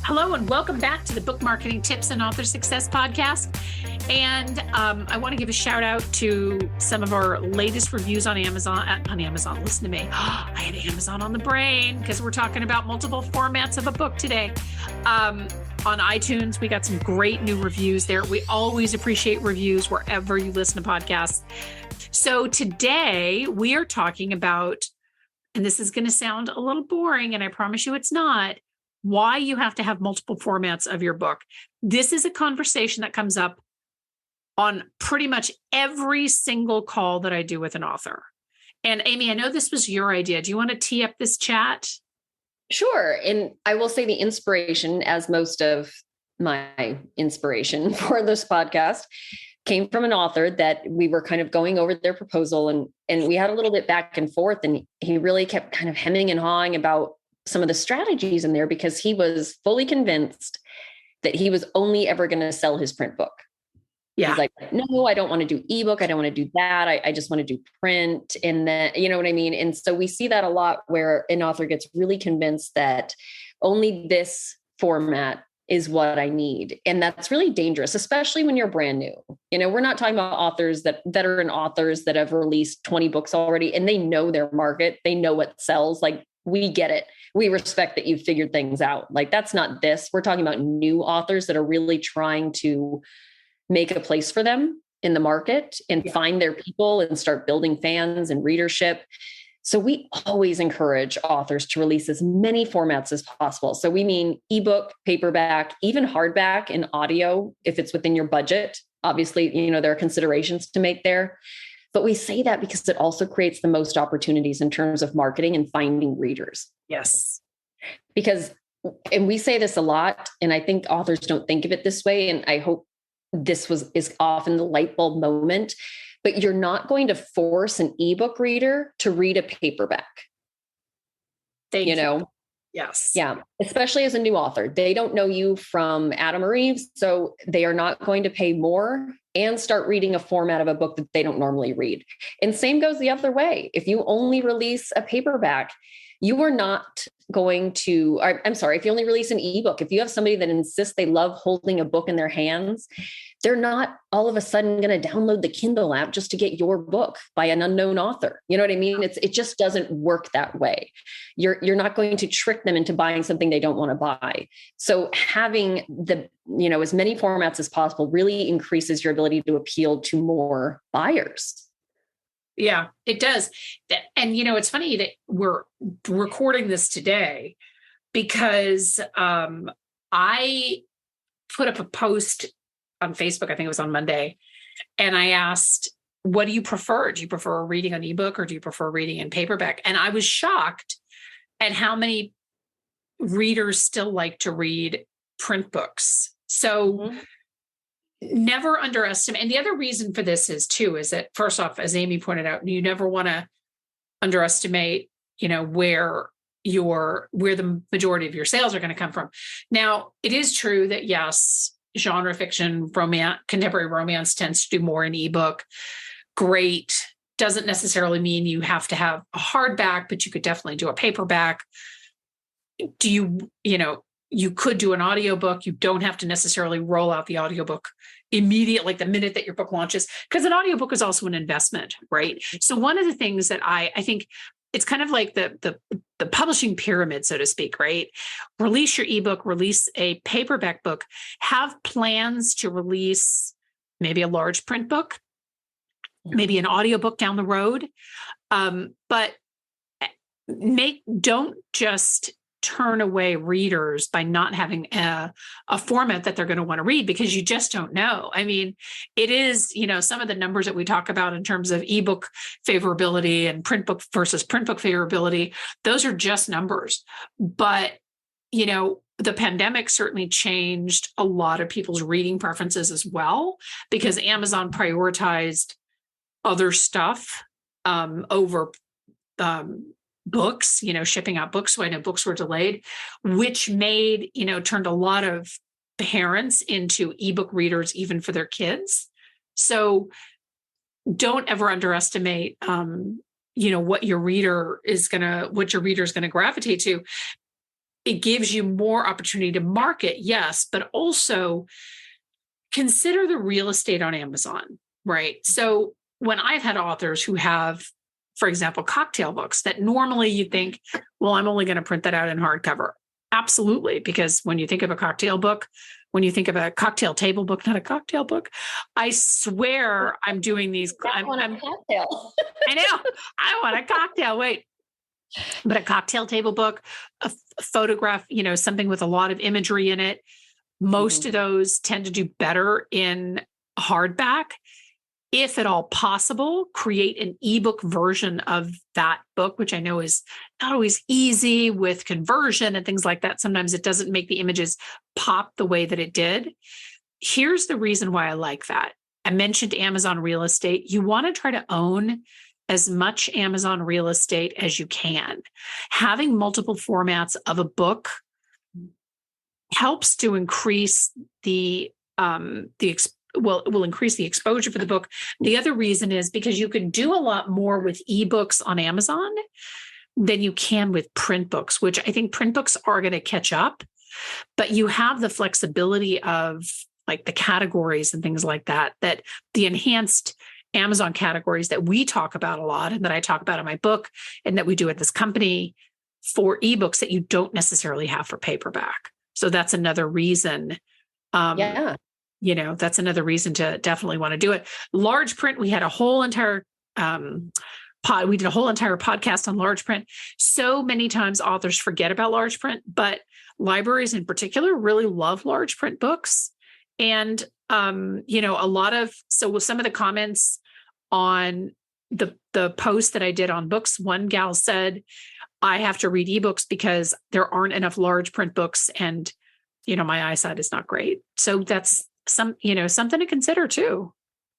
Hello and welcome back to the Book Marketing Tips and Author Success Podcast. And I want to give a shout out to some of our latest reviews on Amazon. Listen to me. I had Amazon on the brain because we're talking about multiple formats of a book today. On iTunes, we got some great new reviews there. We always appreciate reviews wherever you listen to podcasts. So today we are talking about, and this is going to sound a little boring, and I promise you it's not, why you have to have multiple formats of your book. This is a conversation that comes up on pretty much every single call that I do with an author. And Amy, I know this was your idea. Do you want to tee up this chat? Sure. And I will say the inspiration, as most of my inspiration for this podcast, came from an author that we were kind of going over their proposal and we had a little bit back and forth, and he really kept kind of hemming and hawing about some of the strategies in there because he was fully convinced that he was only ever going to sell his print book. Yeah. He's like, no, I don't want to do ebook. I don't want to do that. I just want to do print. And then, you know what I mean? And so we see that a lot where an author gets really convinced that only this format is what I need. And that's really dangerous, especially when you're brand new. You know, we're not talking about authors veteran authors that have released 20 books already, and they know their market. They know what sells. Like, we get it. We respect that you've figured things out. Like, that's not this. We're talking about new authors that are really trying to make a place for them in the market and find their people and start building fans and readership. So we always encourage authors to release as many formats as possible. So we mean ebook, paperback, even hardback and audio, if it's within your budget. Obviously, you know, there are considerations to make there. But we say that because it also creates the most opportunities in terms of marketing and finding readers. Yes. And we say this a lot, and I think authors don't think of it this way. And I hope this is often the light bulb moment, but you're not going to force an ebook reader to read a paperback. Thank you. Yes. Yeah. Especially as a new author, they don't know you from Adam or Eve. So they are not going to pay more and start reading a format of a book that they don't normally read. And same goes the other way. If you only release a paperback, you are not going to, if you only release an ebook, if you have somebody that insists they love holding a book in their hands, they're not all of a sudden going to download the Kindle app just to get your book by an unknown author. You know what I mean? It just doesn't work that way. You're not going to trick them into buying something they don't want to buy. So having as many formats as possible really increases your ability to appeal to more buyers. Yeah, it does. And, it's funny that we're recording this today because I put up a post on Facebook, I think it was on Monday, and I asked, what do you prefer? Do you prefer reading an ebook or do you prefer reading in paperback? And I was shocked at how many readers still like to read print books. So never underestimate. And the other reason for this is that first off, as Amy pointed out, you never want to underestimate, where the majority of your sales are going to come from. Now, it is true that yes, genre fiction, romance, contemporary romance tends to do more in ebook. Great. Doesn't necessarily mean you have to have a hardback, but you could definitely do a paperback. You could do an audiobook. You don't have to necessarily roll out the audiobook immediately, like the minute that your book launches, because an audiobook is also an investment, right? So one of the things that I think it's kind of like the publishing pyramid, so to speak, right? Release your ebook, release a paperback book, have plans to release maybe a large print book, maybe an audiobook down the road. But don't just turn away readers by not having a format that they're going to want to read, because you just don't know. I mean, it is, some of the numbers that we talk about in terms of ebook favorability and print book versus print book favorability, those are just numbers. But, the pandemic certainly changed a lot of people's reading preferences as well, because Amazon prioritized other stuff over books, shipping out books. So I know books were delayed, which turned a lot of parents into ebook readers, even for their kids. So don't ever underestimate, what your reader is going to gravitate to. it gives you more opportunity to market, yes, but also consider the real estate on Amazon, right? So when I've had authors who have, for example, cocktail books that normally you think, well, I'm only going to print that out in hardcover. Absolutely. Because when you think of a cocktail book, when you think of a cocktail table book, not a cocktail book, I swear I'm doing these. I want a cocktail. I know. I want a cocktail. Wait. But a cocktail table book, a photograph, something with a lot of imagery in it. Most of those tend to do better in hardback. If at all possible, create an ebook version of that book, which I know is not always easy with conversion and things like that. Sometimes it doesn't make the images pop the way that it did. Here's the reason why I like that. I mentioned Amazon real estate. You want to try to own as much Amazon real estate as you can. Having multiple formats of a book helps to increase will increase the exposure for the book. The other reason is because you can do a lot more with ebooks on Amazon than you can with print books, which I think print books are going to catch up, but you have the flexibility of like the categories and things like that the enhanced Amazon categories that we talk about a lot and that I talk about in my book and that we do at this company for ebooks that you don't necessarily have for paperback. So that's another reason. That's another reason to definitely want to do it. Large print, we had a whole entire we did a whole entire podcast on large print. So many times authors forget about large print, but libraries in particular really love large print books. And, so with some of the comments on the post that I did on books, one gal said, I have to read ebooks because there aren't enough large print books and, my eyesight is not great. So that's something to consider too.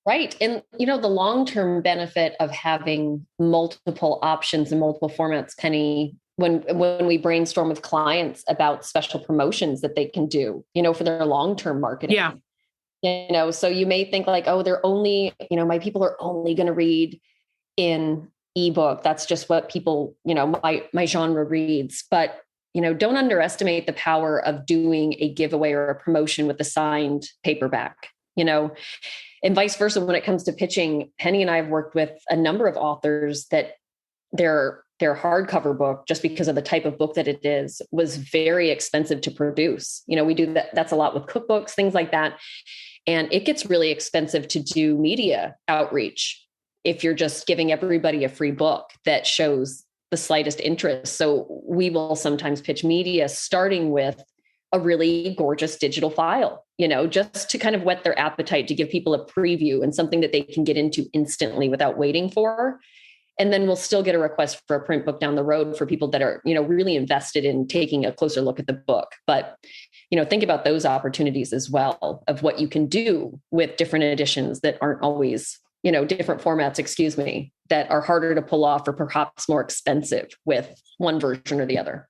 Right. And, the long-term benefit of having multiple options and multiple formats, Penny, when we brainstorm with clients about special promotions that they can do, for their long-term marketing. Yeah. So you may think like, oh, they're only, my people are only going to read in ebook. That's just what people, my genre reads. But don't underestimate the power of doing a giveaway or a promotion with a signed paperback, and vice versa. When it comes to pitching, Penny and I have worked with a number of authors that their hardcover book, just because of the type of book that it is, was very expensive to produce. We do that. That's a lot with cookbooks, things like that. And it gets really expensive to do media outreach if you're just giving everybody a free book that shows the slightest interest. So we will sometimes pitch media starting with a really gorgeous digital file, just to kind of whet their appetite, to give people a preview and something that they can get into instantly without waiting for. And then we'll still get a request for a print book down the road for people that are, really invested in taking a closer look at the book. But, think about those opportunities as well of what you can do with different editions that aren't always, different formats, that are harder to pull off or perhaps more expensive with one version or the other.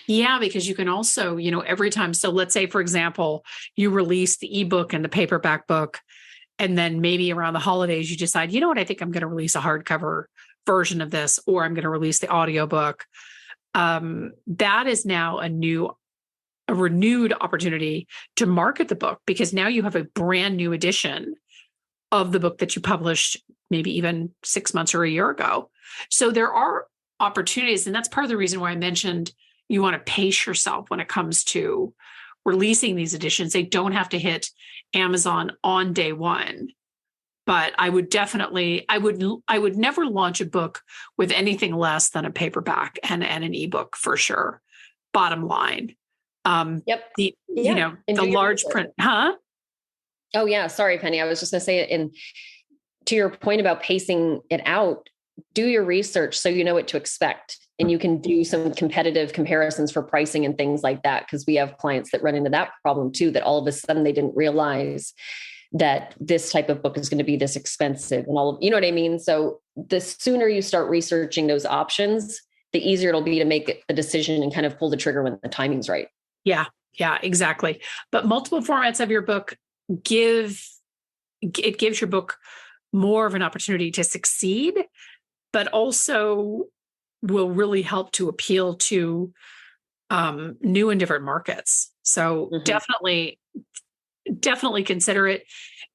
Yeah, because you can also, every time. So let's say, for example, you release the ebook and the paperback book, and then maybe around the holidays, you decide, I think I'm going to release a hardcover version of this, or I'm going to release the audiobook. That is now a renewed opportunity to market the book, because now you have a brand new edition of the book that you published maybe even 6 months or a year ago. So there are opportunities. And that's part of the reason why I mentioned you want to pace yourself when it comes to releasing these editions. They don't have to hit Amazon on day one. But I would definitely, I would never launch a book with anything less than a paperback and an ebook for sure. Bottom line. Yep. The large print, huh? Oh yeah. Sorry, Penny. I was just going to say it. And to your point about pacing it out, do your research so you know what to expect. And you can do some competitive comparisons for pricing and things like that. Because we have clients that run into that problem too, that all of a sudden they didn't realize that this type of book is going to be this expensive and all of, you know what I mean? So the sooner you start researching those options, the easier it'll be to make a decision and kind of pull the trigger when the timing's right. Yeah, exactly. But multiple formats of your book gives your book more of an opportunity to succeed, but also will really help to appeal to new and different markets. So definitely consider it.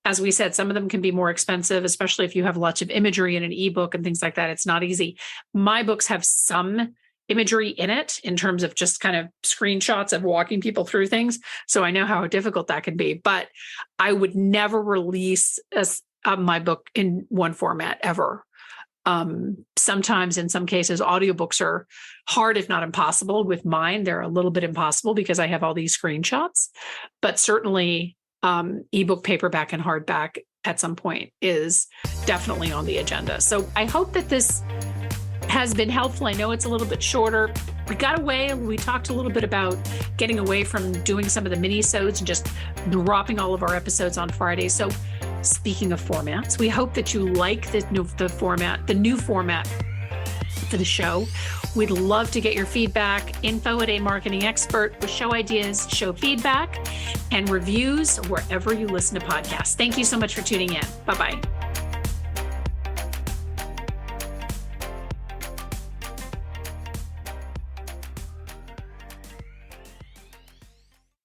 As we said, some of them can be more expensive, especially if you have lots of imagery in an ebook and things like that. It's not easy. My books have some imagery in it in terms of just kind of screenshots of walking people through things. So I know how difficult that can be, but I would never release my book in one format ever. Sometimes in some cases, audiobooks are hard, if not impossible. With mine, they're a little bit impossible because I have all these screenshots, but certainly ebook, paperback, and hardback at some point is definitely on the agenda. So I hope that this has been helpful. I know it's a little bit shorter. We got away, we talked a little bit about getting away from doing some of the mini-sodes and just dropping all of our episodes on Friday. So speaking of formats, we hope that you like the new format for the show. We'd love to get your feedback. info@amarketingexpert with show ideas, show feedback, and reviews wherever you listen to podcasts. Thank you so much for tuning in. Bye-bye.